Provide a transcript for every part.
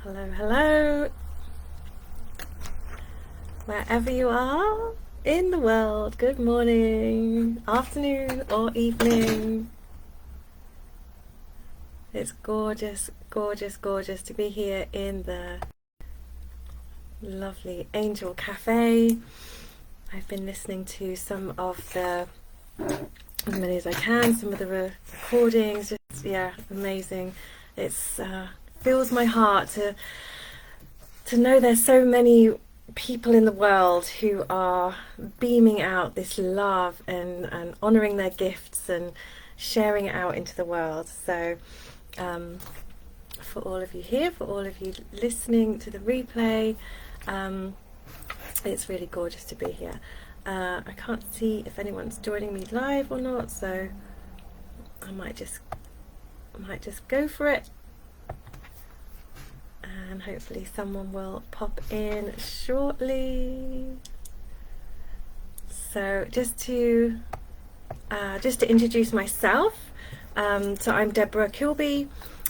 Hello, hello, wherever you are in the world. Good morning, afternoon, or evening. It's gorgeous, gorgeous, gorgeous to be here in the lovely Angel Cafe. I've been listening to some of the, as many as I can, some of the recordings. Just, yeah, amazing. It's fills my heart to know there's so many people in the world who are beaming out this love and honouring their gifts and sharing it out into the world. So for all of you here, for all of you listening to the replay, it's really gorgeous to be here. I can't see if anyone's joining me live or not, so I might just go for it. And hopefully someone will pop in shortly. So just to introduce myself, so I'm Deborah Kilby.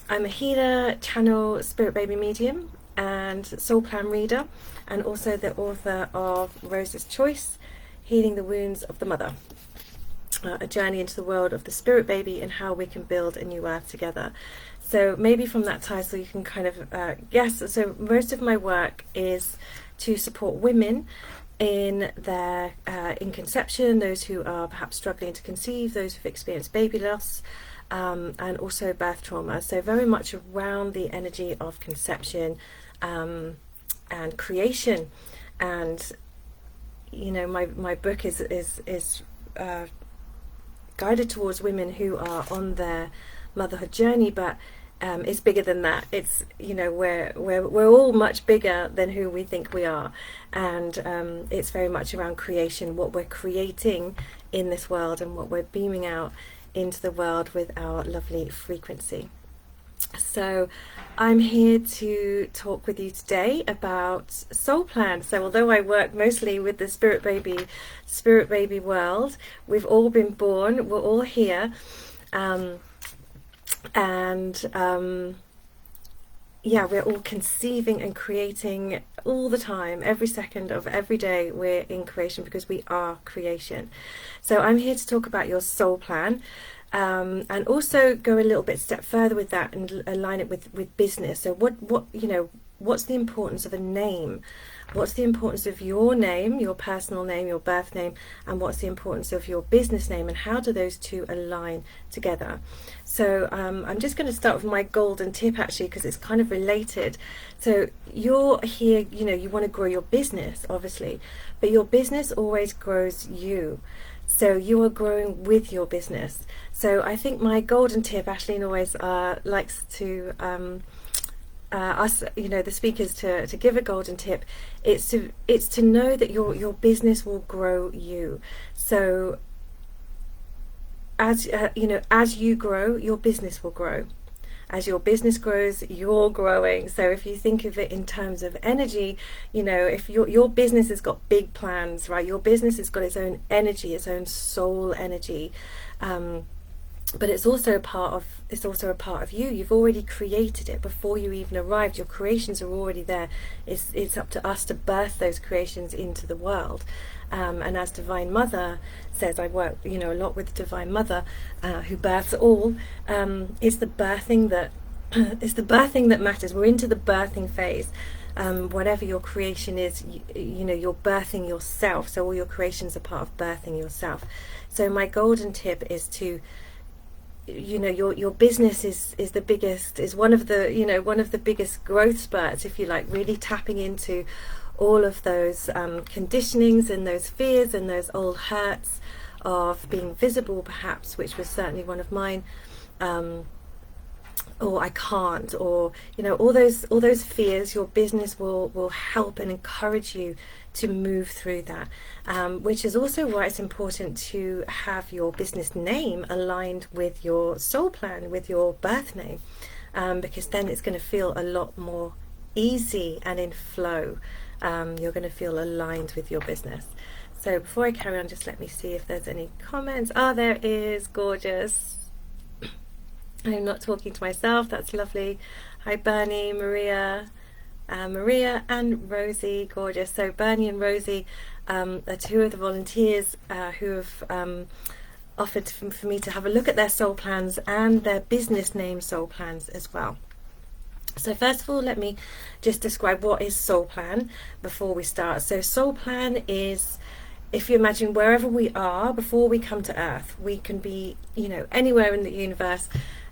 I'm a healer, channel, spirit baby medium, and soul plan reader, and also the author of Rosie's Choice, Healing the Wounds of the Mother. A journey into the world of the spirit baby and how we can build a new earth together. So maybe from that title you can kind of guess. So most of my work is to support women in their in conception, those who are perhaps struggling to conceive, those who've experienced baby loss, and also birth trauma. So very much around the energy of conception and creation. And you know, my book is guided towards women who are on their motherhood journey, but it's bigger than that. It's, you know, we're all much bigger than who we think we are, and it's very much around creation, what we're creating in this world and what we're beaming out into the world with our lovely frequency. So I'm here to talk with you today about soul plan. So although I work mostly with the spirit baby world, we've all been born, we're all here, yeah, we're all conceiving and creating all the time. Every second of every day we're in creation because we are creation. So I'm here to talk about your soul plan, and also go a little bit step further with that and align it with business. So what you know, what's the importance of a name? What's the importance of your name, your personal name, your birth name, and what's the importance of your business name, and how do those two align together? So I'm just going to start with my golden tip, actually, because it's kind of related. So you're here, you know, you want to grow your business, obviously, but your business always grows you. So you are growing with your business. So I think my golden tip, Ashleen always likes to us, you know, the speakers, to give a golden tip. It's to know that your business will grow you. So as you know, as you grow, your business will grow. As your business grows, you're growing. So if you think of it in terms of energy, you know, if your business has got big plans, right? Your business has got its own energy, its own soul energy. But it's also a part of you. You've already created it before you even arrived. Your creations are already there. It's up to us to birth those creations into the world. And as Divine Mother says, I work, you know, a lot with Divine Mother, who births all. It's the birthing that it's the birthing that matters. We're into the birthing phase. Whatever your creation is, you know, you're birthing yourself. So all your creations are part of birthing yourself. So my golden tip is to, you know, your business is the biggest, is one of the biggest growth spurts, if you like, really tapping into all of those conditionings and those fears and those old hurts of being visible, perhaps, which was certainly one of mine, or I can't, or, you know, all those fears. Your business will help and encourage you to move through that, which is also why it's important to have your business name aligned with your soul plan, with your birth name, because then it's going to feel a lot more easy and in flow. You're going to feel aligned with your business. So before I carry on, just let me see if there's any comments. There is. Gorgeous. I'm not talking to myself. That's lovely. Hi Bernie, Maria, Maria and Rosie, gorgeous. So Bernie and Rosie are two of the volunteers who have offered for me to have a look at their soul plans and their business name soul plans as well. So first of all, let me just describe what is soul plan before we start. So soul plan is, if you imagine wherever we are before we come to Earth, we can be, anywhere in the universe,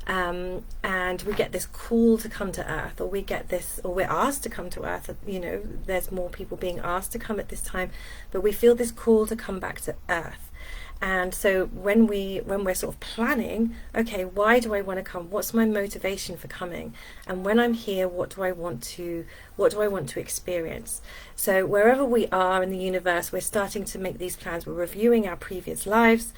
and we get this call to come to Earth, or we're asked to come to Earth. There's more people being asked to come at this time, but we feel this call to come back to Earth. And so when we're sort of planning, okay, why do I want to come? What's my motivation for coming? And when I'm here, what do I want to experience? So wherever we are in the universe, we're starting to make these plans. We're reviewing our previous lives,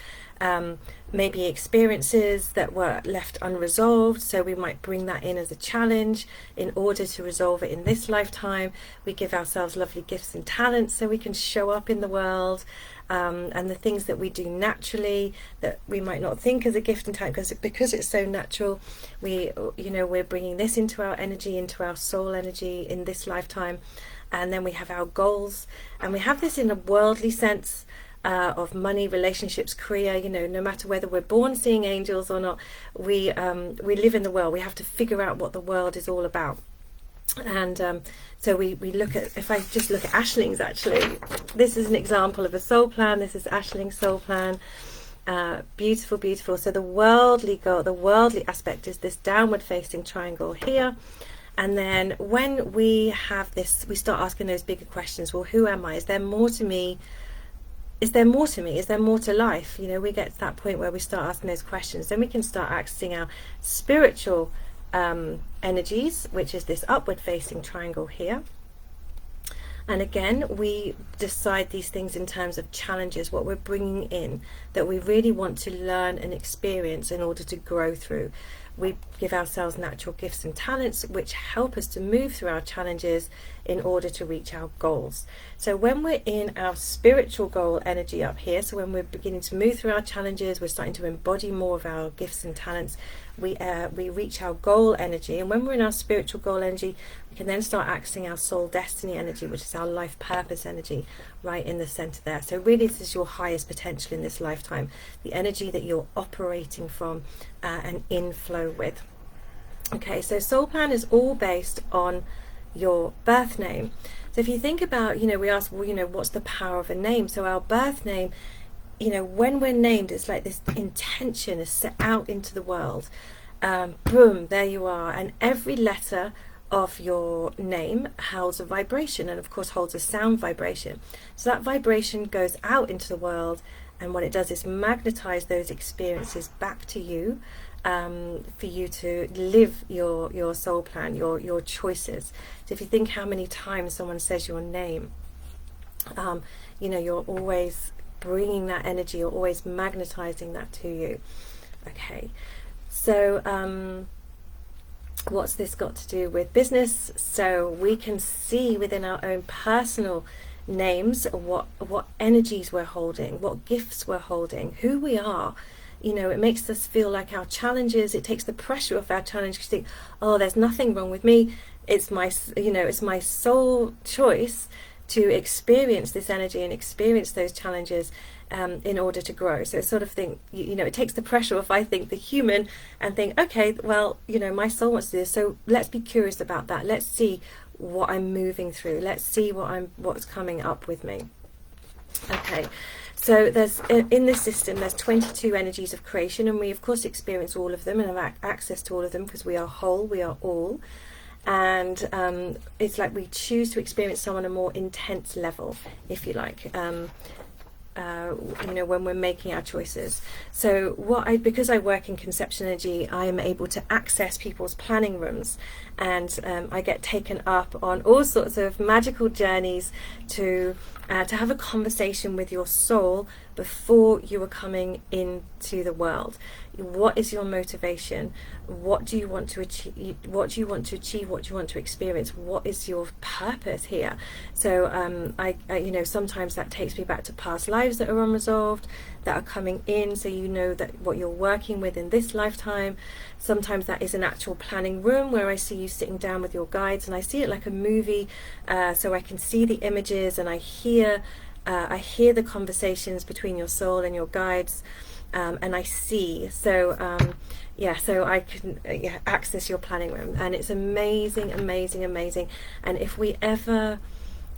maybe experiences that were left unresolved. So we might bring that in as a challenge in order to resolve it in this lifetime. We give ourselves lovely gifts and talents so we can show up in the world. And the things that we do naturally that we might not think as a gift and talent, because it's so natural, we're bringing this into our energy, into our soul energy in this lifetime. And then we have our goals, and we have this in a worldly sense of money, relationships, career. No matter whether we're born seeing angels or not, we live in the world. We have to figure out what the world is all about. And so we look at, if I just look at Ashling's, actually, this is an example of a soul plan. This is Ashling's soul plan. Beautiful, beautiful. So the worldly goal, the worldly aspect is this downward facing triangle here. And then when we have this, we start asking those bigger questions. Well, who am I? Is there more to me? Is there more to me? Is there more to life? We get to that point where we start asking those questions. Then we can start accessing our spiritual energies, which is this upward facing triangle here. And again, we decide these things in terms of challenges, what we're bringing in that we really want to learn and experience in order to grow through. We give ourselves natural gifts and talents which help us to move through our challenges in order to reach our goals. So when we're in our spiritual goal energy up here, so when we're beginning to move through our challenges, we're starting to embody more of our gifts and talents, we reach our goal energy. And when we're in our spiritual goal energy, we can then start accessing our soul destiny energy, which is our life purpose energy, right in the center there. So really, this is your highest potential in this lifetime, the energy that you're operating from and in flow with. Okay, so soul plan is all based on your birth name. So if you think about, we ask, well, what's the power of a name? So our birth name, when we're named, it's like this intention is set out into the world. Boom, there you are. And every letter of your name holds a vibration, and of course holds a sound vibration. So that vibration goes out into the world, and what it does is magnetize those experiences back to you, for you to live your soul plan, your choices. So if you think how many times someone says your name, you're always bringing that energy, you're always magnetizing that to you. Okay, so what's this got to do with business? So we can see within our own personal names what energies we're holding, what gifts we're holding, who we are. It makes us feel like our challenges, it takes the pressure off our challenge, because you think, oh, there's nothing wrong with me, it's my soul choice to experience this energy and experience those challenges in order to grow. So it's sort of thing, it takes the pressure off, I think, the human, and think, okay, well, my soul wants to do this, so let's be curious about that. Let's see what I'm moving through. Let's see what's coming up with me. Okay. So there's, in this system, there's 22 energies of creation, and we of course experience all of them and have access to all of them because we are whole, we are all. And it's like we choose to experience some on a more intense level, if you like, when we're making our choices. So because I work in conception energy, I am able to access people's planning rooms, and I get taken up on all sorts of magical journeys to have a conversation with your soul before you were coming into the world. What is your motivation? What do you want to achieve? What do you want to achieve? What do you want to experience? What is your purpose here? So I you know, sometimes that takes me back to past lives that are unresolved, that are coming in, so you know that what you're working with in this lifetime. Sometimes that is an actual planning room where I see you sitting down with your guides, and I see it like a movie, so I can see the images, and I hear the conversations between your soul and your guides, and I see. So yeah, so I can access your planning room, and it's amazing, amazing, amazing. And if we ever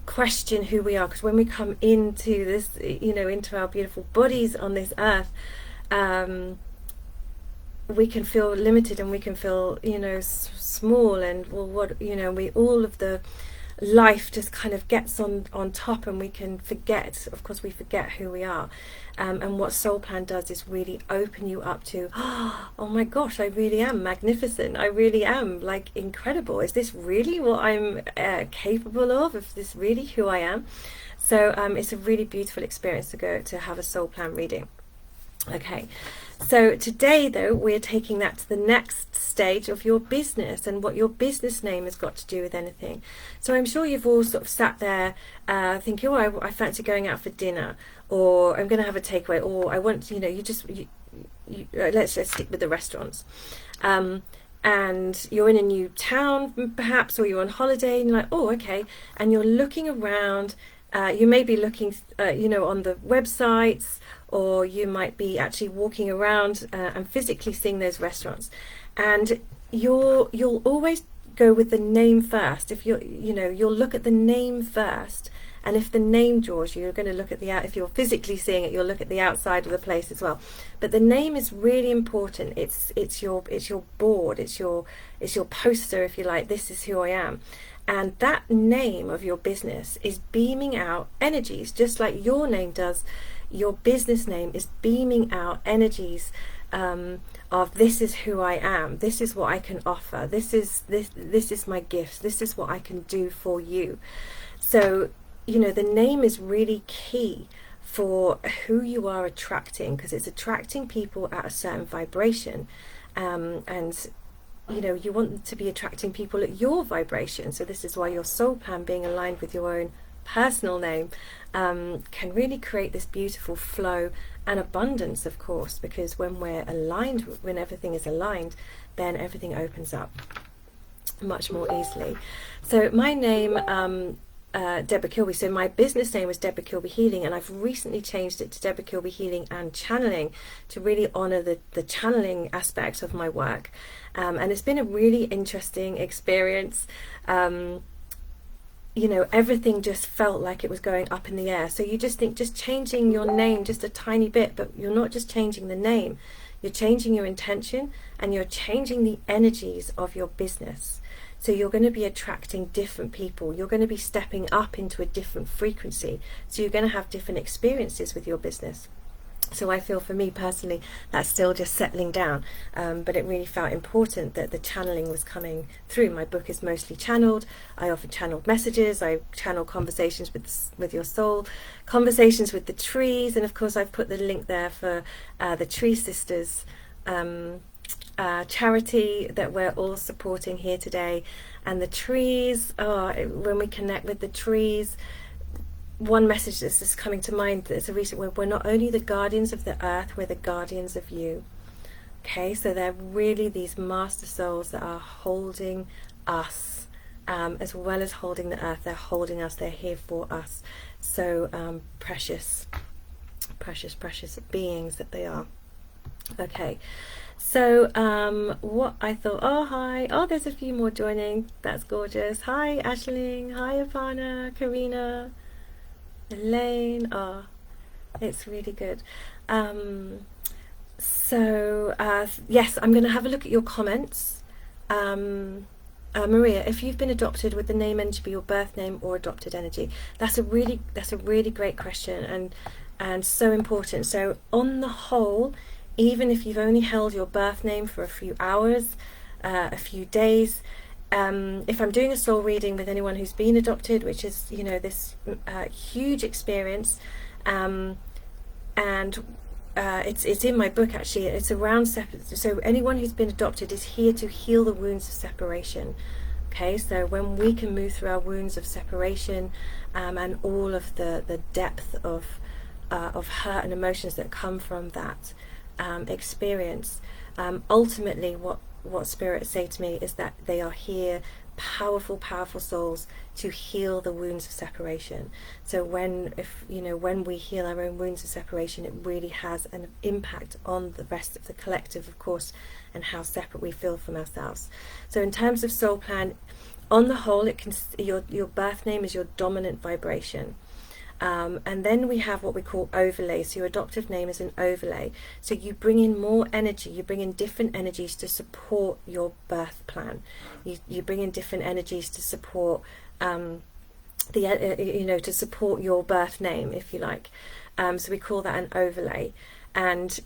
question who we are, because when we come into this, you know, into our beautiful bodies on this earth, we can feel limited, and we can feel, you know, small, and well, what, you know, we, all of the life just kind of gets on top, and we can forget, of course we forget who we are. And what Soul Plan does is really open you up to, oh my gosh, I really am magnificent, I really am like incredible, is this really what I'm capable of? Is this really who I am? So it's a really beautiful experience to go to have a Soul Plan reading. Okay, so today though we're taking that to the next stage of your business, and what your business name has got to do with anything. So I'm sure you've all sort of sat there thinking, oh, I fancy going out for dinner, or I'm going to have a takeaway, or I want, you know, let's stick with the restaurants. And you're in a new town perhaps, or you're on holiday, and you're like, oh, okay, and you're looking around. You may be looking, you know, on the websites, or you might be actually walking around and physically seeing those restaurants. And you'll always go with the name first. If you'll look at the name first, and if the name draws you, you're going to look at if you're physically seeing it, you'll look at the outside of the place as well. But the name is really important. It's your board, it's your poster, if you like. This is who I am. And that name of your business is beaming out energies, just like your name does. Your business name is beaming out energies of, this is who I am, this is what I can offer, this is my gift, this is what I can do for you. So, you know, the name is really key for who you are attracting, because it's attracting people at a certain vibration, and you know, you want to be attracting people at your vibration. So this is why your soul plan being aligned with your own personal name can really create this beautiful flow and abundance, of course, because when we're aligned, when everything is aligned, then everything opens up much more easily. So my name, Deborah Kilby, so my business name was Deborah Kilby Healing, and I've recently changed it to Deborah Kilby Healing and Channeling, to really honor the channeling aspect of my work. And it's been a really interesting experience. You know, everything just felt like it was going up in the air. So you just think, just changing your name just a tiny bit, but you're not just changing the name, you're changing your intention, and you're changing the energies of your business. So you're going to be attracting different people, you're going to be stepping up into a different frequency, so you're going to have different experiences with your business. So I feel, for me personally, that's still just settling down, but it really felt important that the channeling was coming through. My book is mostly channeled. I offer channeled messages, I channel conversations with your soul, conversations with the trees, and of course I've put the link there for the Tree Sisters charity that we're all supporting here today. And the trees, when we connect with the trees, one message that's just coming to mind, that's a recent one: we're not only the guardians of the earth, we're the guardians of you. Okay, so they're really these master souls that are holding us, as well as holding the earth. They're holding us, they're here for us. So precious beings that they are. Okay, so what I thought, hi, there's a few more joining, that's gorgeous. Hi Ashling, hi Apana, Karina, Elaine, it's really good. So yes, I'm going to have a look at your comments. Maria, if you've been adopted, would the name energy be your birth name or adopted energy? That's a really great question, and so important. So on the whole, even if you've only held your birth name for a few hours, a few days, if I'm doing a soul reading with anyone who's been adopted, which is, you know, this huge experience, and it's in my book actually. It's around so anyone who's been adopted is here to heal the wounds of separation. Okay, so when we can move through our wounds of separation, and all of the depth of hurt and emotions that come from that experience, ultimately what spirits say to me is that they are here, powerful souls, to heal the wounds of separation. So when we heal our own wounds of separation, it really has an impact on the rest of the collective, of course, and how separate we feel from ourselves. So in terms of soul plan, on the whole, it can your birth name is your dominant vibration. And then we have what we call overlay. So your adoptive name is an overlay. So you bring in more energy, you bring in different energies to support your birth plan. You bring in different energies to support to support your birth name, if you like. So we call that an overlay. And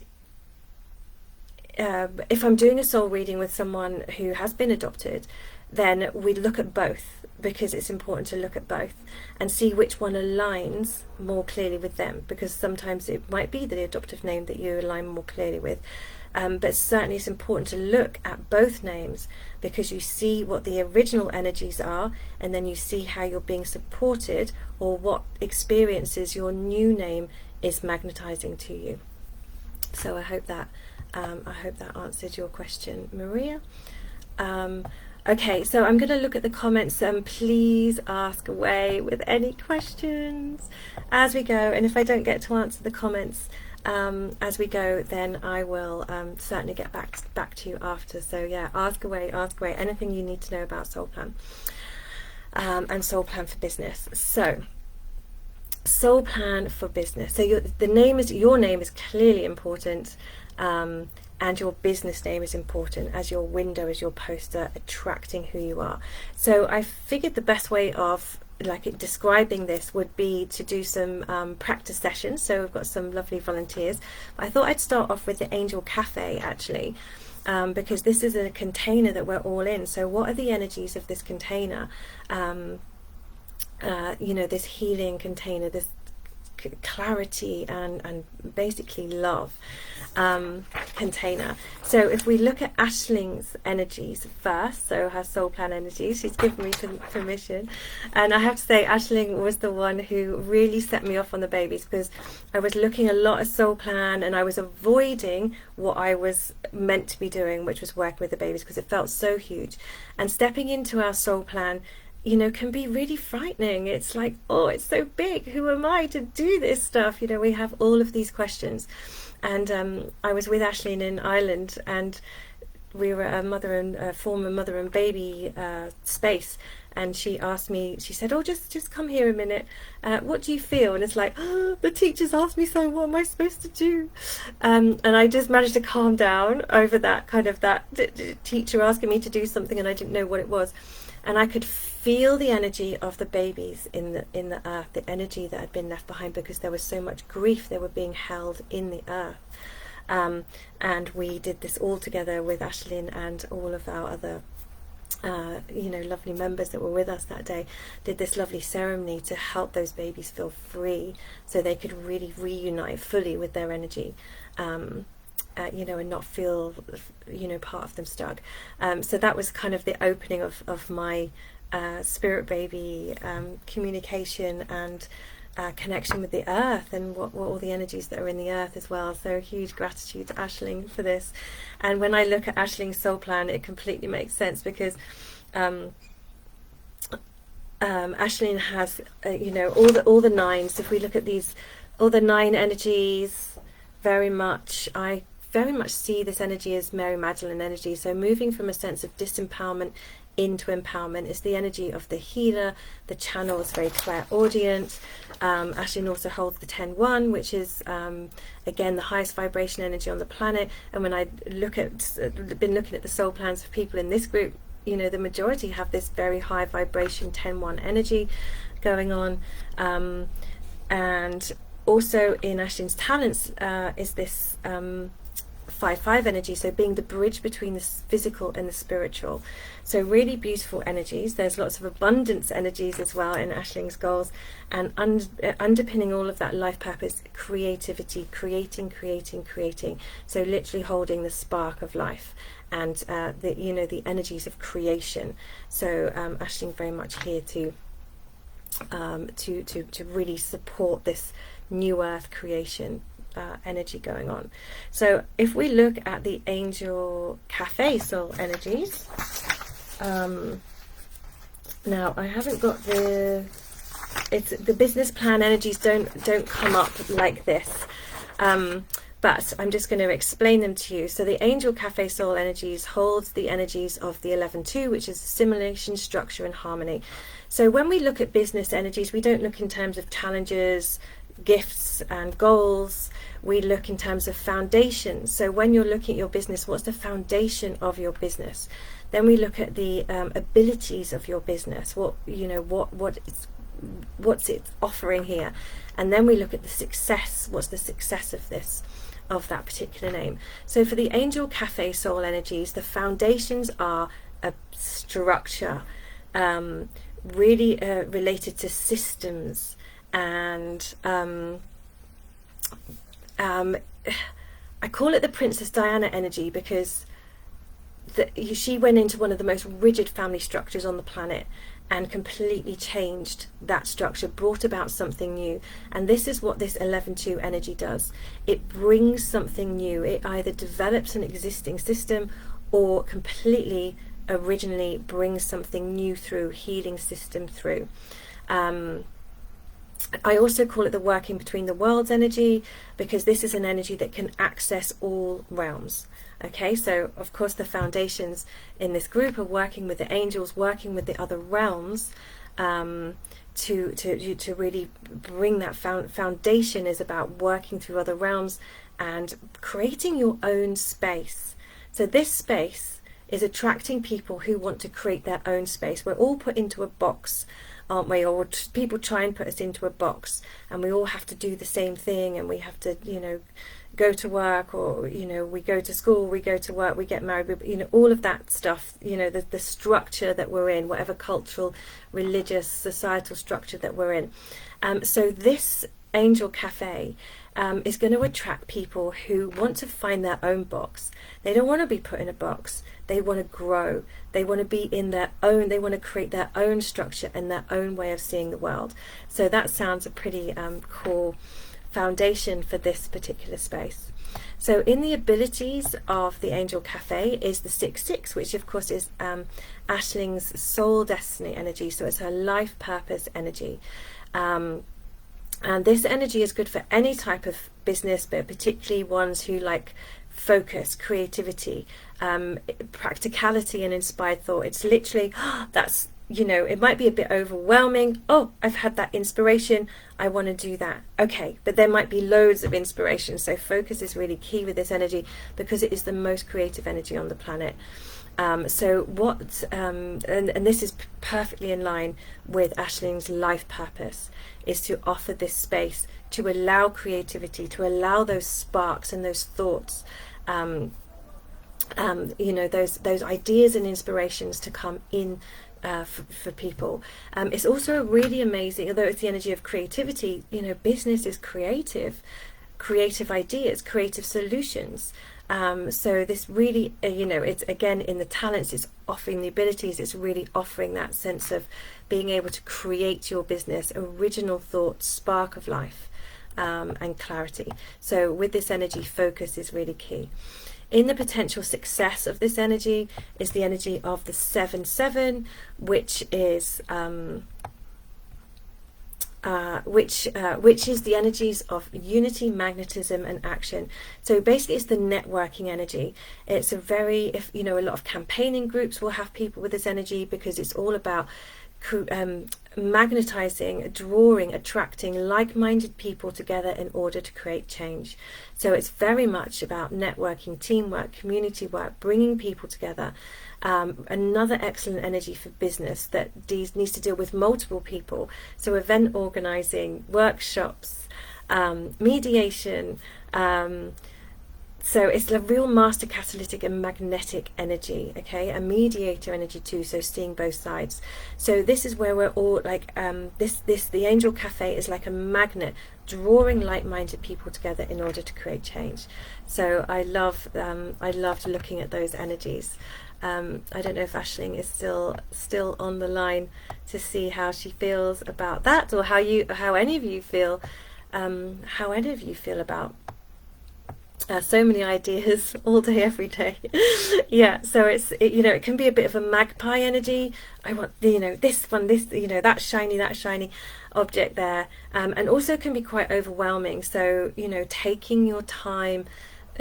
if I'm doing a soul reading with someone who has been adopted, then we look at both, because it's important to look at both and see which one aligns more clearly with them, because sometimes it might be the adoptive name that you align more clearly with, but certainly it's important to look at both names, because you see what the original energies are, and then you see how you're being supported, or what experiences your new name is magnetizing to you. So I hope that answered your question, Maria. Okay, so I'm going to look at the comments, and please ask away with any questions as we go. And if I don't get to answer the comments as we go, then I will certainly get back to you after. So yeah, ask away, anything you need to know about Soul Plan and Soul Plan for Business. So Soul Plan for Business. So your name is clearly important. And your business name is important as your window, as your poster, attracting who you are. So I figured the best way of describing this would be to do some practice sessions. So we've got some lovely volunteers. I thought I'd start off with the Angel Cafe, actually, because this is a container that we're all in. So what are the energies of this container? This healing container, this clarity and basically love container. So if we look at Aisling's energies first, so her Soul Plan energies, she's given me permission, and I have to say Aisling was the one who really set me off on the babies, because I was looking a lot at Soul Plan and I was avoiding what I was meant to be doing, which was working with the babies, because it felt so huge. And stepping into our Soul Plan, can be really frightening. It's like, oh, it's so big. Who am I to do this stuff? We have all of these questions. And I was with Aisling in Ireland, and we were a former mother and baby space. And she asked me, she said, oh, just come here a minute. What do you feel? And it's like, oh, the teacher's asked me so, what am I supposed to do? And I just managed to calm down over that teacher asking me to do something, and I didn't know what it was. And I could feel the energy of the babies in the earth, the energy that had been left behind, because there was so much grief. They were being held in the earth. And we did this all together with Aisling and all of our other lovely members that were with us that day, did this lovely ceremony to help those babies feel free, so they could really reunite fully with their energy. And not feel, part of them stuck. So that was kind of the opening of my spirit baby communication and connection with the earth, and what all the energies that are in the earth as well. So huge gratitude to Aisling for this. And when I look at Aisling's Soul Plan, it completely makes sense, because Aisling has all the nines. If we look at these, all the 9 energies, I very much see this energy as Mary Magdalene energy. So moving from a sense of disempowerment into empowerment is the energy of the healer. The channel is very clairaudient. Aisling also holds the 10-1, which is again the highest vibration energy on the planet. And when I been looking at the soul plans for people in this group, the majority have this very high vibration 10-1 energy going on. And also in Aisling's talents is this 5-5 energy, so being the bridge between the physical and the spiritual. So really beautiful energies. There's lots of abundance energies as well in Ashling's goals, and underpinning all of that life purpose, creativity, creating. So literally holding the spark of life and the energies of creation. So Aisling very much here to really support this new earth creation energy going on. So if we look at the Angel Cafe soul energies, now I haven't got the business plan energies don't come up like this, but I'm just going to explain them to you. So the Angel Cafe soul energies holds the energies of the 11-2, which is assimilation, structure and harmony. So when we look at business energies, we don't look in terms of challenges, gifts and goals. We look in terms of foundations. So when you're looking at your business, what's the foundation of your business? Then we look at the abilities of your business. What's it offering here? And then we look at the success. What's the success of that particular name? So for the Angel Cafe soul energies, the foundations are a structure, really related to systems, and I call it the Princess Diana energy, because she went into one of the most rigid family structures on the planet and completely changed that structure, brought about something new. And this is what this 11-2 energy does. It brings something new. It either develops an existing system or completely originally brings something new through, healing system through. I also call it the working between the worlds energy, because this is an energy that can access all realms. Okay, so of course the foundations in this group are working with the angels, working with the other realms, to really bring that foundation is about working through other realms and creating your own space. So this space is attracting people who want to create their own space. We're all put into a box, aren't we? Or people try and put us into a box, and we all have to do the same thing, and we have to, go to work, or, we go to school, we go to work, we get married, all of that stuff, the structure that we're in, whatever cultural, religious, societal structure that we're in. So this Angel Cafe is going to attract people who want to find their own box. They don't want to be put in a box. They want to grow. They want to be in their own, they want to create their own structure and their own way of seeing the world. So that sounds a pretty cool foundation for this particular space. So in the abilities of the Angel Cafe is the 6-6, which of course is Aisling's soul destiny energy. So it's her life purpose energy. And this energy is good for any type of business, but particularly ones who like focus, creativity, practicality and inspired thought. It's literally, that's, it might be a bit overwhelming. Oh, I've had that inspiration, I want to do that. Okay, but there might be loads of inspiration. So focus is really key with this energy, because it is the most creative energy on the planet. And this is perfectly in line with Aisling's life purpose, is to offer this space to allow creativity, to allow those sparks and those thoughts, those ideas and inspirations to come in for people. It's also really amazing, although it's the energy of creativity, business is creative ideas, creative solutions. So this really, it's again in the talents, it's offering the abilities, it's really offering that sense of being able to create your business, original thoughts, spark of life, and clarity. So with this energy, focus is really key. In the potential success of this energy is the energy of the 7-7, which is which is the energies of unity, magnetism and action. So basically it's the networking energy. It's a very, a lot of campaigning groups will have people with this energy, because it's all about magnetizing, drawing, attracting like-minded people together in order to create change. So it's very much about networking, teamwork, community work, bringing people together. Another excellent energy for business that needs to deal with multiple people. So event organizing, workshops, mediation, So it's a real master catalytic and magnetic energy, okay, a mediator energy too, so seeing both sides. So this is where we're all like, the Angel Cafe is like a magnet drawing like-minded people together in order to create change. So I loved looking at those energies. I don't know if Aisling is still on the line to see how she feels about that, or how any of you feel about so many ideas all day, every day. Yeah, so it can be a bit of a magpie energy. I want, this one, that shiny object there, and also can be quite overwhelming. So, taking your time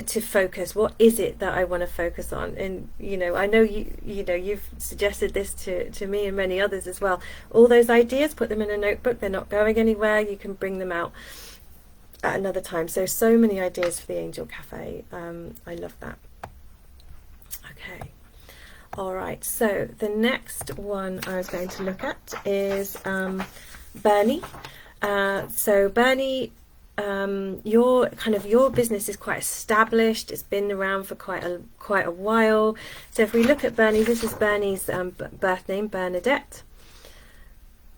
to focus. What is it that I want to focus on? And I know you've suggested this to me and many others as well. All those ideas, put them in a notebook. They're not going anywhere. You can bring them out at another time. So many ideas for the Angel Cafe. I love that. Okay, all right, so the next one I was going to look at is Bernie. So Bernie, your business is quite established. It's been around for quite a while. So if we look at Bernie, this is Bernie's birth name, Bernadette,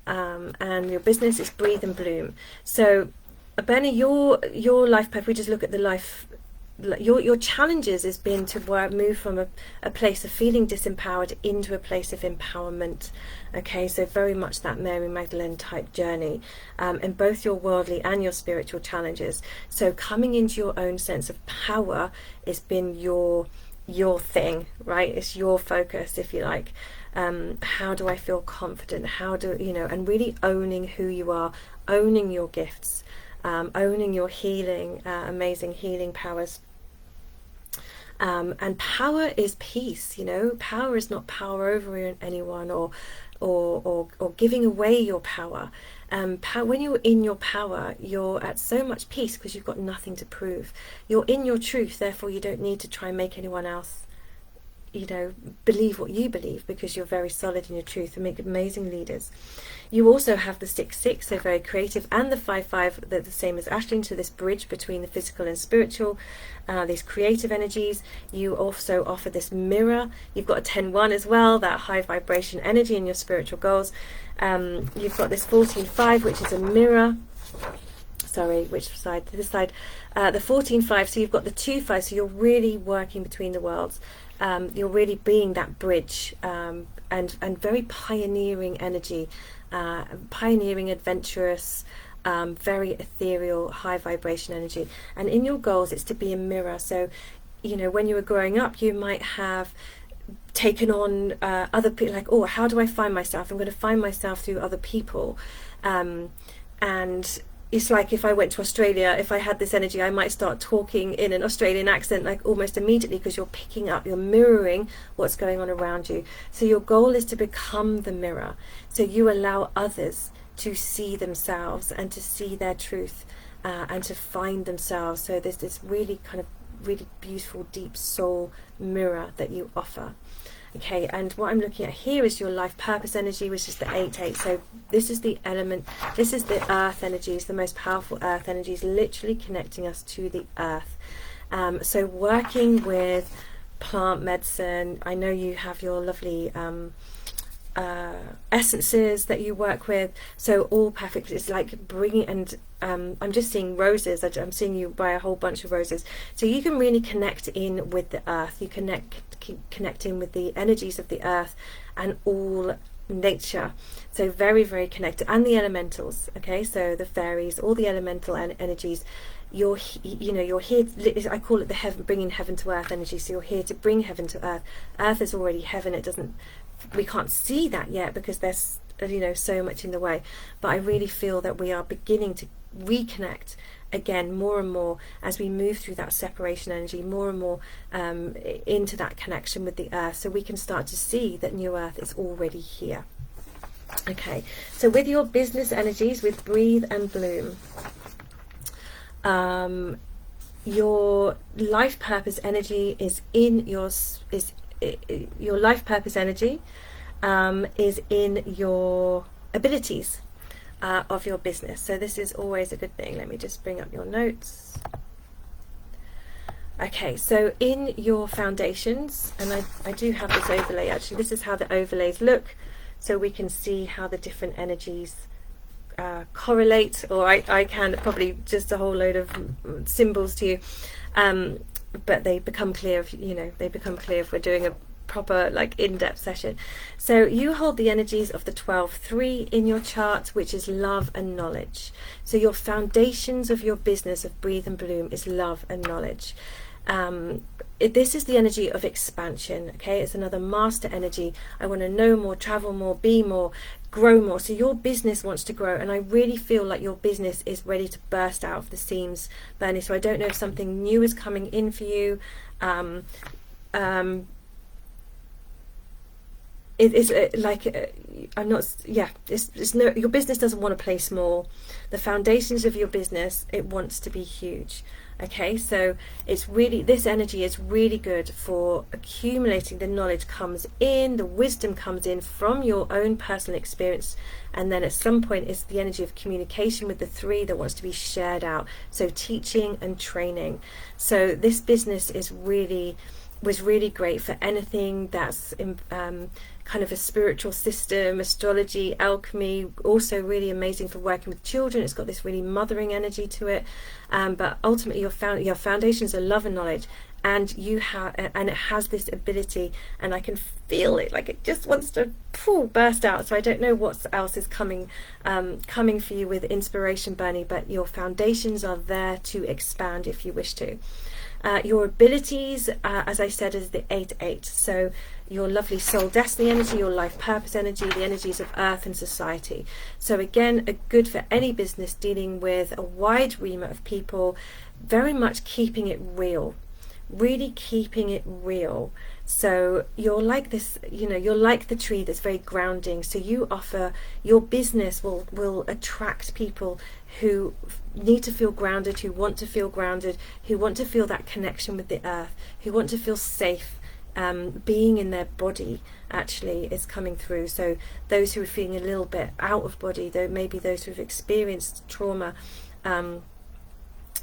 and your business is Breathe and Bloom. So Bernie, your life path, we just look at the life, your challenges has been to move from a place of feeling disempowered into a place of empowerment. Okay, so very much that Mary Magdalene type journey, in both your worldly and your spiritual challenges. So coming into your own sense of power has been your thing, right? It's your focus, if you like. How do I feel confident? And really owning who you are, owning your gifts, owning your healing, amazing healing powers. And power is peace. Power is not power over anyone or giving away your power. When you're in your power, you're at so much peace because you've got nothing to prove. You're in your truth, therefore you don't need to try and make anyone else believe what you believe, because you're very solid in your truth and make amazing leaders. You also have the 6-6, so very creative, and the 5-5, they're the same as Aisling, so this bridge between the physical and spiritual, these creative energies. You also offer this mirror. You've got a 10-1 as well, that high vibration energy in your spiritual goals. You've got this 14-5, which is a mirror. Sorry, which side? This side. The 14-5, so you've got the 2-5, so you're really working between the worlds. You're really being that bridge, and very pioneering energy, pioneering, adventurous, very ethereal, high vibration energy. And in your goals, it's to be a mirror. So, when you were growing up, you might have taken on other people, like, oh, how do I find myself? I'm going to find myself through other people. And it's like if I went to Australia, if I had this energy, I might start talking in an Australian accent, like almost immediately, because you're picking up, you're mirroring what's going on around you. So your goal is to become the mirror. So you allow others to see themselves and to see their truth, and to find themselves. So there's this really kind of really beautiful, deep soul mirror that you offer. Okay, and what I'm looking at here is your life purpose energy, which is the 8-8. So this is the element, this is the earth energies, the most powerful earth energies, literally connecting us to the earth. So working with plant medicine, I know you have your lovely essences that you work with, so all perfect. It's like bringing, and I'm just seeing roses. I'm seeing you buy a whole bunch of roses, so you can really connect in with the earth. You connect in with the energies of the earth and all nature, so very, very connected. And the elementals, okay, so the fairies, all the elemental energies. You're here, I call it the bringing heaven to earth energy. So you're here to bring heaven to earth. Earth is already heaven. We can't see that yet because there's so much in the way, but I really feel that we are beginning to reconnect again more and more as we move through that separation energy, more and more into that connection with the earth, so we can start to see that new earth is already here. Okay, so with your business energies, with Breathe and Bloom, your life purpose energy is in your life purpose energy is in your abilities of your business. So this is always a good thing. Let me just bring up your notes. Okay, so in your foundations, and I do have this overlay actually, this is how the overlays look, so we can see how the different energies correlate, or I can probably just a whole load of symbols to you, but they become clear if, you know, they become clear if we're doing a proper like in-depth session. So you hold the energies of the 12-3 in your chart, which is love and knowledge. So your foundations of your business of Breathe and Bloom is love and knowledge. This is the energy of expansion. Okay, it's another master energy. I want to know more, travel more, be more, grow more. So your business wants to grow, and I really feel like your business is ready to burst out of the seams, Bernie. So I don't know if something new is coming in for you. It's like I'm not. Yeah, it's no. Your business doesn't want to play small. The foundations of your business, it wants to be huge. Okay, so it's really, this energy is really good for accumulating. The knowledge comes in, the wisdom comes in from your own personal experience, and then at some point it's the energy of communication with the 3 that wants to be shared out. So teaching and training. So this business was really great for anything that's kind of a spiritual system, astrology, alchemy. Also really amazing for working with children. It's got this really mothering energy to it, but ultimately your foundations are love and knowledge, and it has this ability, and I can feel it, like it just wants to burst out. So I don't know what else is coming for you with inspiration, Bernie, but your foundations are there to expand if you wish to. Your abilities, as I said, is the 8-8. So your lovely soul destiny energy, your life purpose energy, the energies of earth and society. So again, good for any business dealing with a wide remit of people, very much keeping it real, really keeping it real. So you're like this, you know, you're like the tree that's very grounding. So you offer, your business will attract people who need to feel grounded, who want to feel grounded, who want to feel that connection with the earth, who want to feel safe. Being in their body actually is coming through. So those who are feeling a little bit out of body, though maybe those who've experienced trauma, that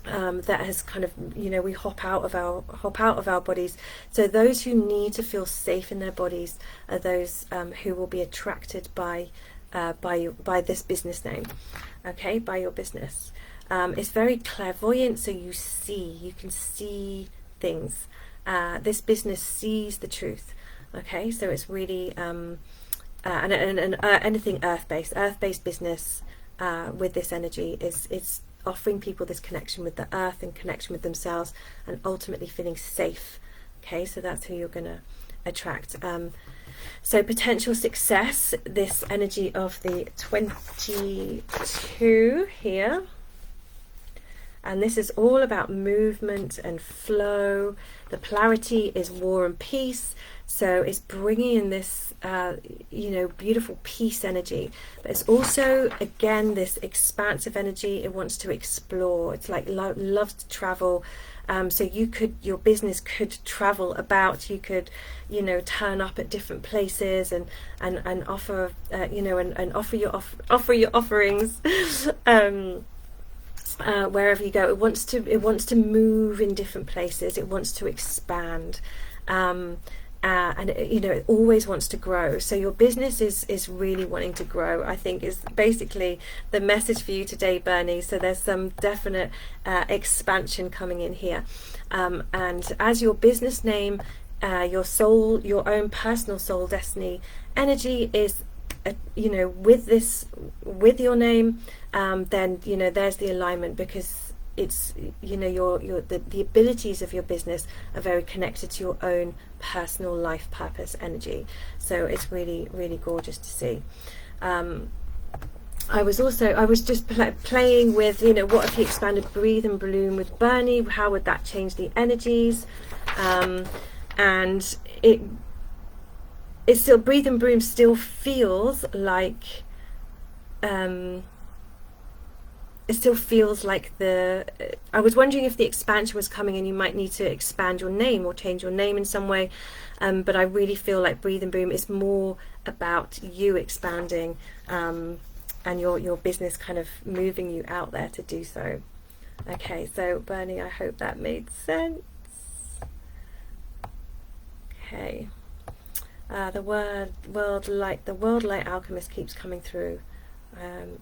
has kind of, you know, we hop out of our bodies. So those who need to feel safe in their bodies are those who will be attracted by this business name. Okay, by your business. It's very clairvoyant, so you can see things. This business sees the truth. Okay, so it's really and anything earth-based business with this energy is offering people this connection with the earth and connection with themselves, and ultimately feeling safe. Okay, so that's who you're going to attract. So potential success, this energy of the 22 here. And this is all about movement and flow. The polarity is war and peace. So it's bringing in this, you know, beautiful peace energy. But it's also, again, this expansive energy. It wants to explore. It's like loves to travel. So your business could travel about. You could, you know, turn up at different places and offer, you know, and offer your offerings. Wherever you go, it wants to move in different places. It wants to expand, and you know, it always wants to grow. So your business is really wanting to grow, I think, is basically the message for you today, Bernie. So there's some definite expansion coming in here, and as your business name, your soul, your own personal soul destiny energy is, you know, with your name, then, you know, there's the alignment, because it's, you know, the abilities of your business are very connected to your own personal life purpose energy. So it's really, really gorgeous to see. I was just playing with, you know, what if you expanded Breathe and Bloom with Bernie? How would that change the energies? And it's still, Breathe and Bloom still feels like, it still feels like I was wondering if the expansion was coming and you might need to expand your name or change your name in some way, but I really feel like Breathe and Bloom is more about you expanding, and your business kind of moving you out there to do so. Okay, so Bernie, I hope that made sense. Okay. The world light alchemist keeps coming through.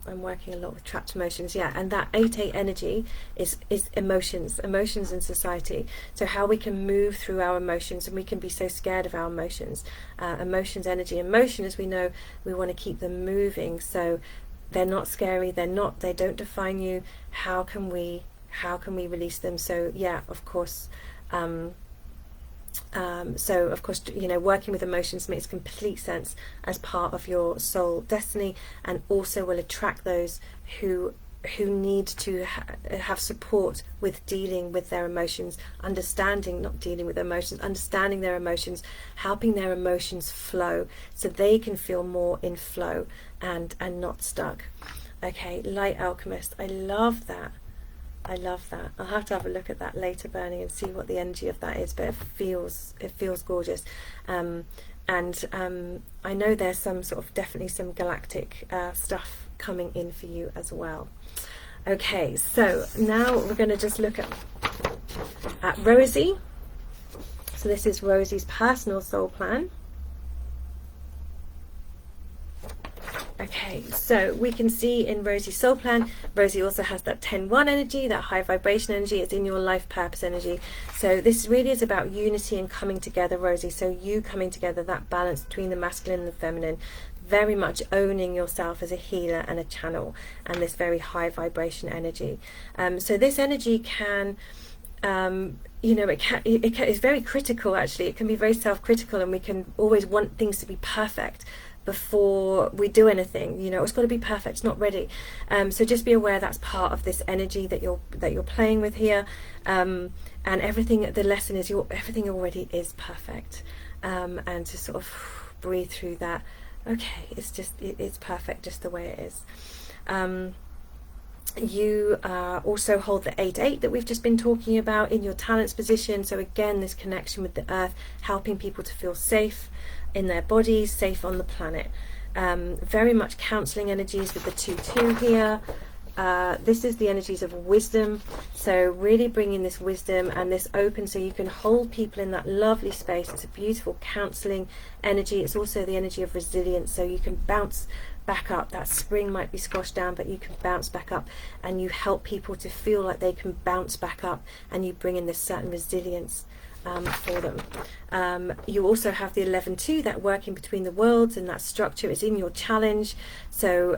I'm working a lot with trapped emotions, yeah, and that 8-8 energy is emotions in society. So how we can move through our emotions, and we can be so scared of our emotions. Emotions, energy, emotion, as we know, we want to keep them moving. So they're not scary. They don't define you. How can we release them? So yeah, of course. So of course, you know, working with emotions makes complete sense as part of your soul destiny, and also will attract those who need to have support with dealing with their emotions, understanding their emotions, helping their emotions flow so they can feel more in flow and not stuck. Okay, light alchemist, I love that. I'll have to have a look at that later, Bernie, and see what the energy of that is, but it feels gorgeous. And I know there's some sort of, definitely some galactic stuff coming in for you as well. Okay, so now we're going to just look at Rosie. So this is Rosie's personal soul plan. Okay, so we can see in Rosie's soul plan, Rosie also has that 10-1 energy, that high vibration energy. It's in your life purpose energy. So this really is about unity and coming together, Rosie. So you coming together, that balance between the masculine and the feminine, very much owning yourself as a healer and a channel, and this very high vibration energy. So this energy can, you know, it's very critical, actually. It can be very self-critical, and we can always want things to be perfect before we do anything. You know, it's got to be perfect, it's not ready. So just be aware that's part of this energy that you're playing with here. And everything, the lesson is everything already is perfect. And to sort of breathe through that. Okay, it's perfect just the way it is. You also hold the 8-8 that we've just been talking about in your talents position. So again, this connection with the earth, helping people to feel safe in their bodies, safe on the planet. Very much counseling energies with the 2-2 here. This is the energies of wisdom, so really bringing this wisdom and this open, so you can hold people in that lovely space. It's a beautiful counseling energy. It's also the energy of resilience, so you can bounce back up. That spring might be squashed down, but you can bounce back up, and you help people to feel like they can bounce back up, and you bring in this certain resilience for them. You also have the 11-2, that working between the worlds, and that structure is in your challenge. So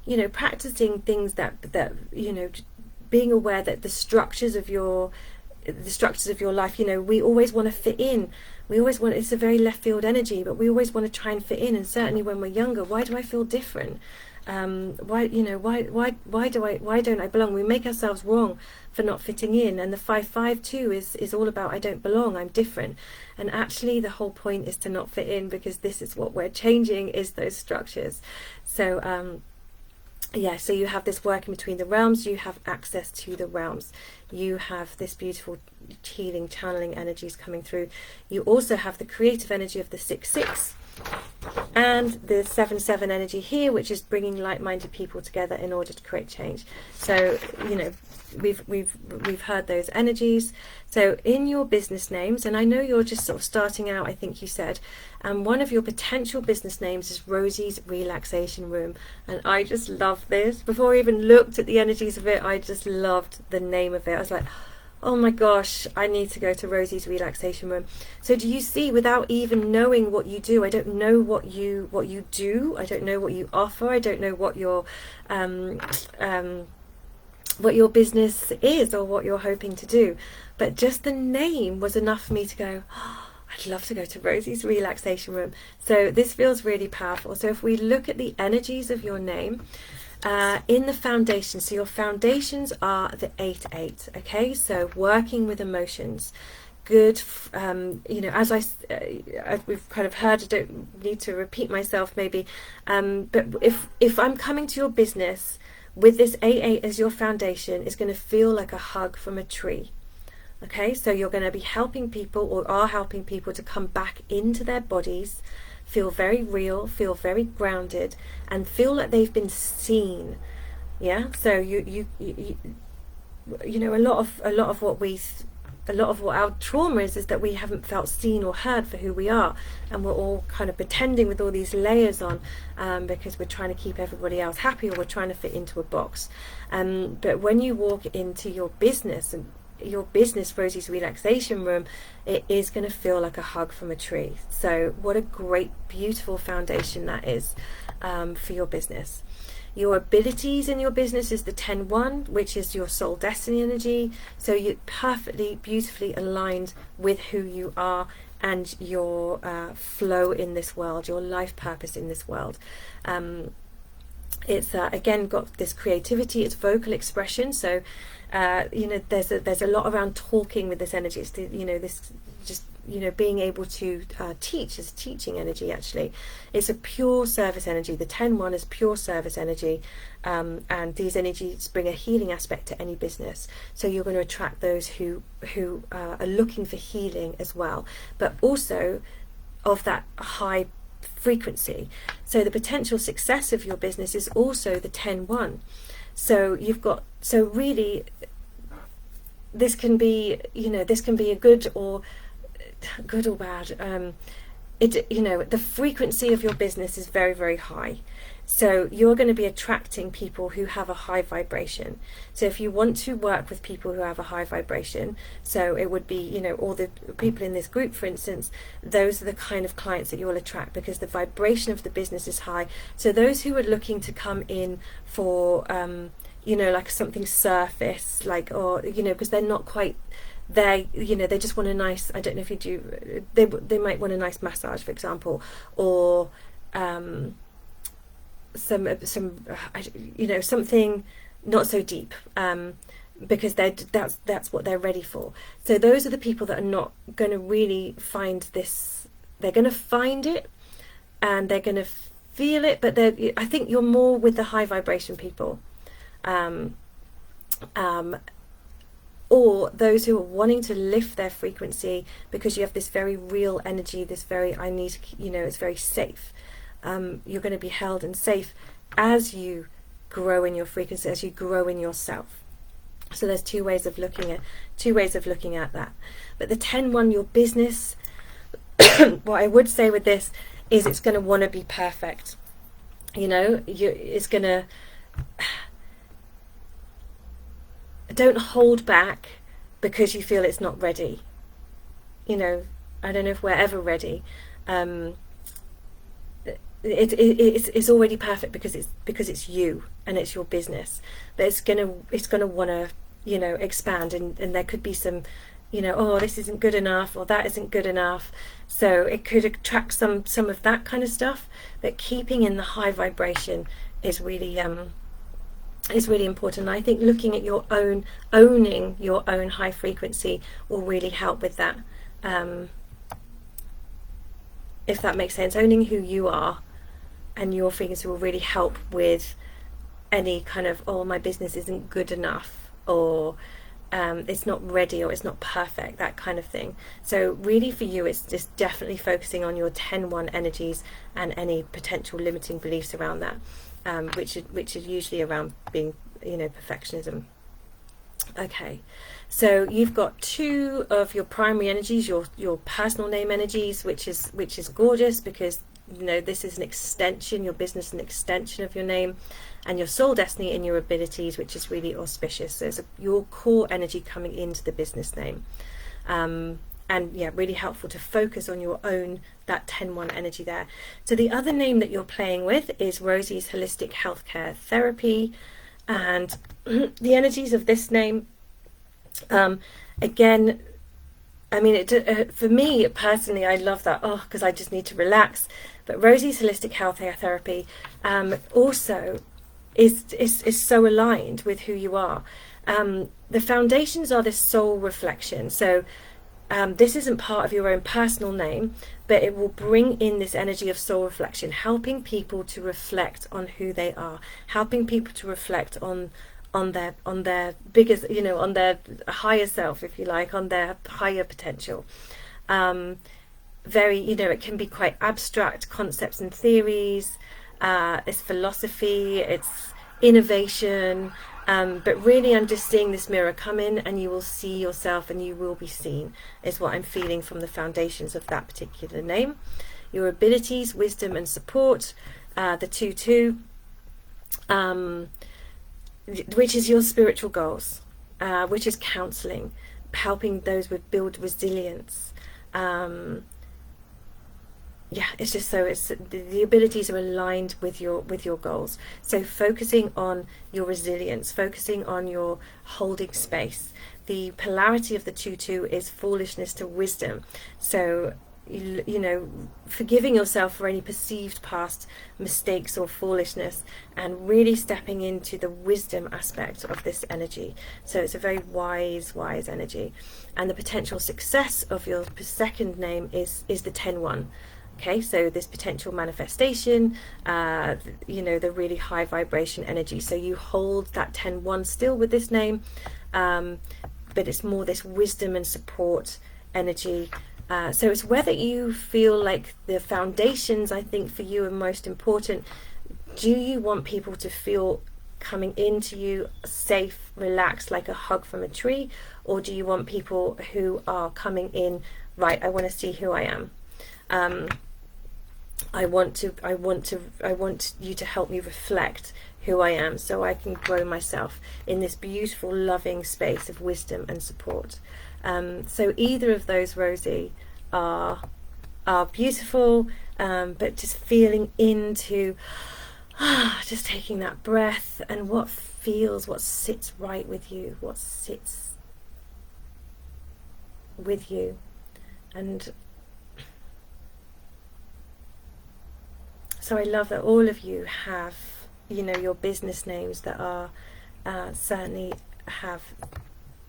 you know, practicing things that you know, being aware that the structures of your life, you know, we always want to fit in. We always want, it's a very left field energy, but we always want to try and fit in. And certainly when we're younger, why do I feel different? Why don't I belong? We make ourselves wrong for not fitting in. And the 5-5-2 is all about, I don't belong, I'm different. And actually the whole point is to not fit in, because this is what we're changing, is those structures. So yeah, so you have this working between the realms, you have access to the realms, you have this beautiful healing, channeling energies coming through. You also have the creative energy of the 6-6 and the 7-7 energy here, which is bringing like-minded people together in order to create change. So, you know, we've heard those energies. So in your business names, and I know you're just sort of starting out, I think you said, and one of your potential business names is Rosie's Relaxation Room. And I just love this. Before I even looked at the energies of it, I just loved the name of it. I was like, oh my gosh, I need to go to Rosie's Relaxation Room. So do you see, without even knowing what you do, I don't know what you do, I don't know what you offer, I don't know what your business is or what you're hoping to do, but just the name was enough for me to go, oh, I'd love to go to Rosie's Relaxation Room. So this feels really powerful. So if we look at the energies of your name, in the foundation, so your foundations are the 8-8, okay? So working with emotions, good, you know, as we've kind of heard, I don't need to repeat myself maybe, but if I'm coming to your business with this 8-8 as your foundation, it's going to feel like a hug from a tree. Okay, so you're going to be helping people, or are helping people, to come back into their bodies, feel very real, feel very grounded, and feel like they've been seen. Yeah, so you know, a lot of what we a lot of what our trauma is that we haven't felt seen or heard for who we are, and we're all kind of pretending with all these layers on, because we're trying to keep everybody else happy, or we're trying to fit into a box. But when you walk into your business, and your business Rosie's relaxation room, it is going to feel like a hug from a tree. So what a great, beautiful foundation that is for your business. Your abilities in your business is the 10-1, which is your soul destiny energy. So you're perfectly, beautifully aligned with who you are and your flow in this world, your life purpose in this world. It's again got this creativity, it's vocal expression. So there's a lot around talking with this energy. It's this just being able to teach is teaching energy. Actually, it's a pure service energy. The 10-1 is pure service energy, and these energies bring a healing aspect to any business. So you're going to attract those who are looking for healing as well, but also of that high frequency. So the potential success of your business is also the 10-1. So really this can be a good or bad. The frequency of your business is very, very high. So you're going to be attracting people who have a high vibration. So if you want to work with people who have a high vibration, so it would be, all the people in this group, for instance, those are the kind of clients that you will attract, because the vibration of the business is high. So those who are looking to come in for, like something surface, because they're not quite there, they just want a nice, I don't know if you do, they might want a nice massage, for example, or something not so deep, because that's what they're ready for. So those are the people that are not going to really find this. They're going to find it and they're going to feel it, but I think you're more with the high vibration people, or those who are wanting to lift their frequency, because you have this very real energy, this very, it's very safe. You're going to be held and safe as you grow in your frequency, as you grow in yourself. So there's two ways of looking at that. But the 10-1, your business, what I would say with this is it's going to want to be perfect. It's going to, don't hold back because you feel it's not ready. I don't know if we're ever ready. It's already perfect because it's you and it's your business. But it's gonna want to expand, and there could be some this isn't good enough, or that isn't good enough. So it could attract some of that kind of stuff. But keeping in the high vibration is really important. I think looking at owning your own high frequency will really help with that. If that makes sense, owning who you are and your frequency will really help with any kind of, my business isn't good enough, or it's not ready, or it's not perfect, that kind of thing. So really for you, it's just definitely focusing on your 10-1 energies and any potential limiting beliefs around that, which is usually around being, perfectionism. Okay, so you've got two of your primary energies, your personal name energies, which is gorgeous, because this is an extension, your business is an extension of your name, and your soul destiny and your abilities, which is really auspicious. So it's your core energy coming into the business name, and really helpful to focus on your own, that 10-1 energy there. So the other name that you're playing with is Rosie's Holistic Healthcare Therapy, and the energies of this name, again, for me personally, I love that, because I just need to relax. But Rosie's Holistic Healthcare Therapy also is so aligned with who you are. The foundations are this soul reflection. So this isn't part of your own personal name, but it will bring in this energy of soul reflection, helping people to reflect on who they are, helping people to reflect on their biggest, on their higher self, if you like, on their higher potential. It can be quite abstract concepts and theories. It's philosophy, it's innovation, But really, I'm just seeing this mirror come in, and you will see yourself and you will be seen, is what I'm feeling from the foundations of that particular name. Your abilities, wisdom and support, the 2-2, which is your spiritual goals, which is counseling, helping those with build resilience. Yeah, it's just so it's the abilities are aligned with your goals. So focusing on your resilience, focusing on your holding space. The polarity of the 2-2 is foolishness to wisdom. So you know, forgiving yourself for any perceived past mistakes or foolishness, and really stepping into the wisdom aspect of this energy. So it's a very wise energy, and the potential success of your second name is the 10-1. Okay, so this potential manifestation, you know, the really high vibration energy. So you hold that 10-1 still with this name, but it's more this wisdom and support energy. So it's whether you feel like the foundations, I think, for you are most important. Do you want people to feel coming into you safe, relaxed, like a hug from a tree? Or do you want people who are coming in, right, I want to see who I am. I want you to help me reflect who I am, so I can grow myself in this beautiful, loving space of wisdom and support. So either of those, Rosie, are beautiful, but just feeling into, just taking that breath, and what sits right with you, what sits with you. And so I love that all of you have, you know, your business names that are certainly have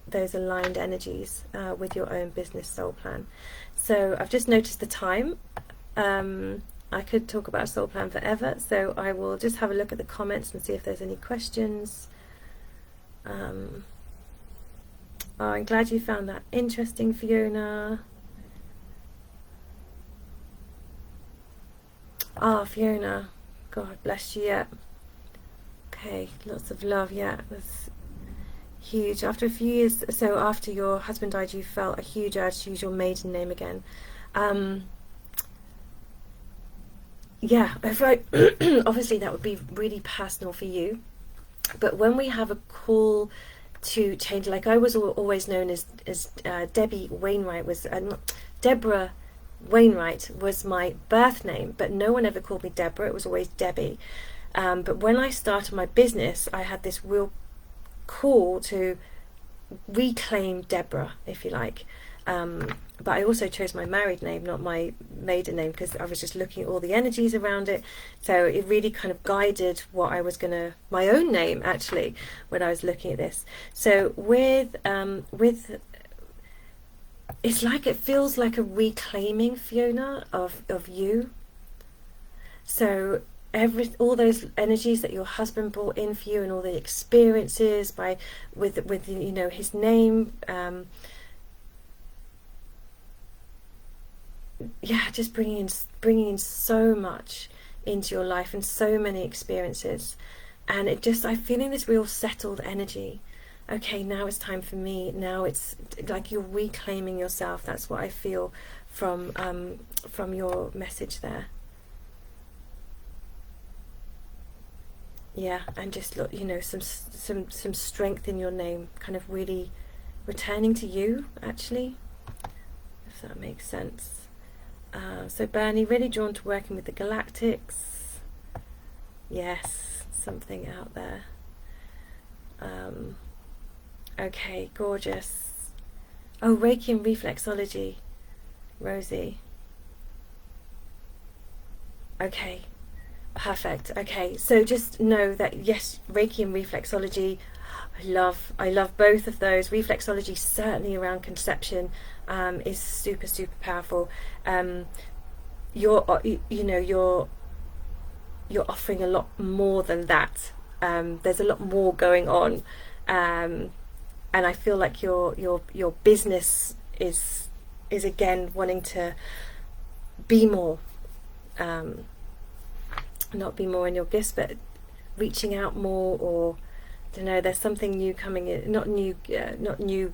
those aligned energies with your own business soul plan. So I've just noticed the time. I could talk about a soul plan forever, so I will just have a look at the comments and see if there's any questions. Oh, I'm glad you found that interesting, Fiona. Fiona, God bless you. Yeah. Okay, lots of love. Yeah, that's huge. After a few years, so after your husband died, you felt a huge urge to use your maiden name again. Yeah, obviously that would be really personal for you. But when we have a call to change, like I was always known as Debbie Wainwright, was Deborah Wainwright was my birth name, but no one ever called me Deborah. It was always Debbie. But when I started my business, I had this real call to reclaim Deborah, if you like. But I also chose my married name, not my maiden name, because I was just looking at all the energies around it. So it really kind of guided what I was my own name actually, when I was looking at this. So with it's like, it feels like a reclaiming, Fiona, of you. So all those energies that your husband brought in for you, and all the experiences with you know, his name, yeah, just bringing in so much into your life and so many experiences. And I'm feeling this real settled energy. Okay, now it's time for me. Now it's like you're reclaiming yourself. That's what I feel from your message there. Yeah, and just look, you know, some strength in your name, kind of really returning to you, actually, if that makes sense. So Bernie, really drawn to working with the galactics. Yes, something out there. Okay, gorgeous. Oh, Reiki and reflexology, Rosie. Okay, perfect. Okay, so just know that yes, Reiki and reflexology, I love both of those. Reflexology, certainly around conception, is super powerful. You're offering a lot more than that. There's a lot more going on, and I feel like your business is again wanting to be more, not be more in your gifts, but reaching out more, or don't know, there's something new coming in, not new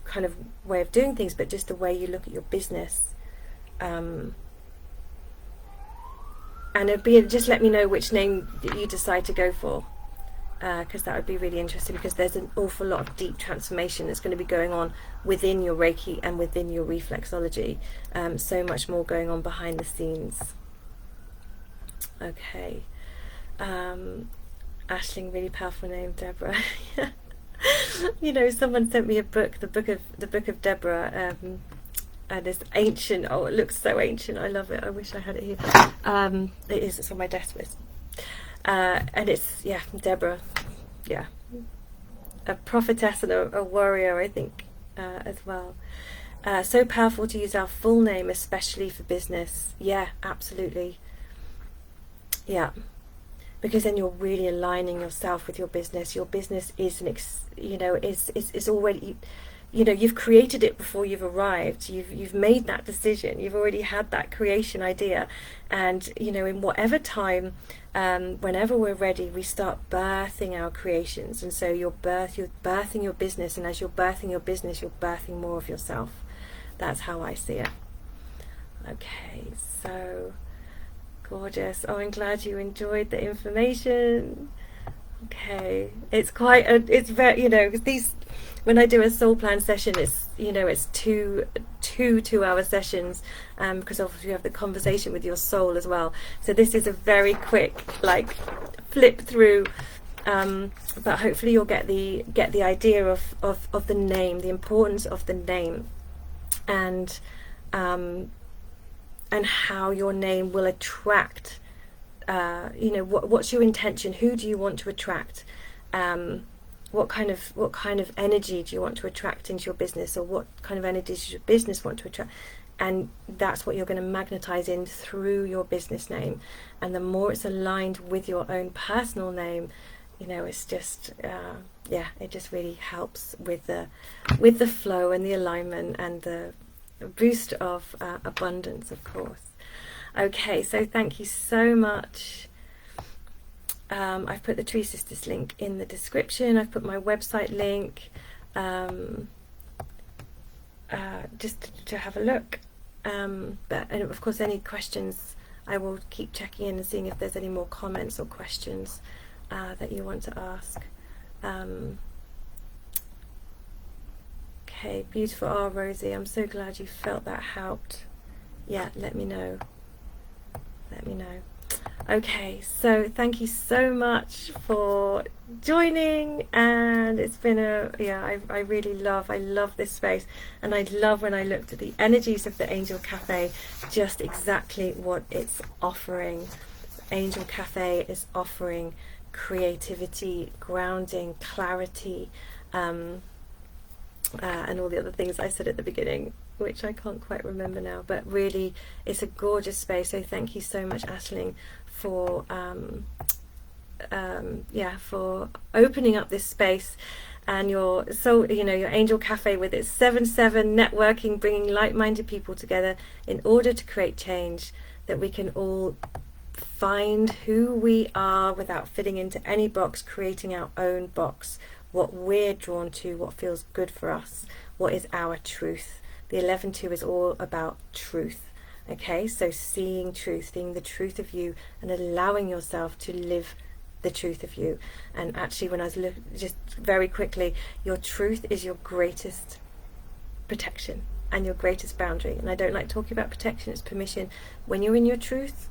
kind of way of doing things, but just the way you look at your business. And just let me know which name you decide to go for, because that would be really interesting, because there's an awful lot of deep transformation that's going to be going on within your Reiki and within your reflexology. So much more going on behind the scenes. Okay. Aisling, really powerful name, Deborah. You know, someone sent me a book, the book of Deborah, and it's ancient. Oh, it looks so ancient. I love it. I wish I had it here. It is. It's on my desk. And it's, yeah, Deborah. Yeah, a prophetess and a warrior, I think, as well. So powerful to use our full name, especially for business. Yeah, absolutely. Yeah. Because then you're really aligning yourself with your business. Your business is is already, you've created it before you've arrived. You've made that decision. You've already had that creation idea, and in whatever time, whenever we're ready, we start birthing our creations. And so you're birthing your business, and as you're birthing your business, you're birthing more of yourself. That's how I see it. Okay, so. Gorgeous. Oh, I'm glad you enjoyed the information. Okay, it's very, these, when I do a soul plan session, it's two 2-hour sessions, because obviously you have the conversation with your soul as well. So this is a very quick, like, flip through, but hopefully you'll get the idea of the name, the importance of the name, and how your name will attract, what's your intention? Who do you want to attract? What kind of energy do you want to attract into your business, or what kind of energy does your business want to attract? And that's what you're going to magnetize in through your business name. And the more it's aligned with your own personal name, it's just it just really helps with the flow and the alignment and the boost of abundance, of course. Okay, so thank you so much. I've put the Tree Sisters link in the description. I've put my website link, just to have a look. And of course, any questions, I will keep checking in and seeing if there's any more comments or questions that you want to ask. Okay, beautiful. Oh, Rosie, I'm so glad you felt that helped. Yeah, let me know. Okay, so thank you so much for joining, and it's been I really love this space, and I love when I looked at the energies of the Angel Cafe, just exactly what it's offering. Angel Cafe is offering creativity, grounding, clarity, and all the other things I said at the beginning, which I can't quite remember now, but really it's a gorgeous space. So thank you so much, Aisling, for for opening up this space, and your Angel Cafe with its 7/7 networking, bringing like-minded people together in order to create change, that we can all find who we are without fitting into any box, creating our own box, what we're drawn to, what feels good for us, what is our truth. The 11-2 is all about truth. Okay, so seeing truth, seeing the truth of you, and allowing yourself to live the truth of you. And actually, when I was just very quickly, your truth is your greatest protection and your greatest boundary. And I don't like talking about protection, it's permission. When you're in your truth,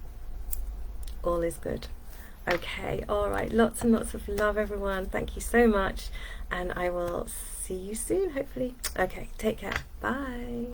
all is good. Okay, all right, lots and lots of love, everyone. Thank you so much, and I will see you soon, hopefully. Okay, take care. Bye.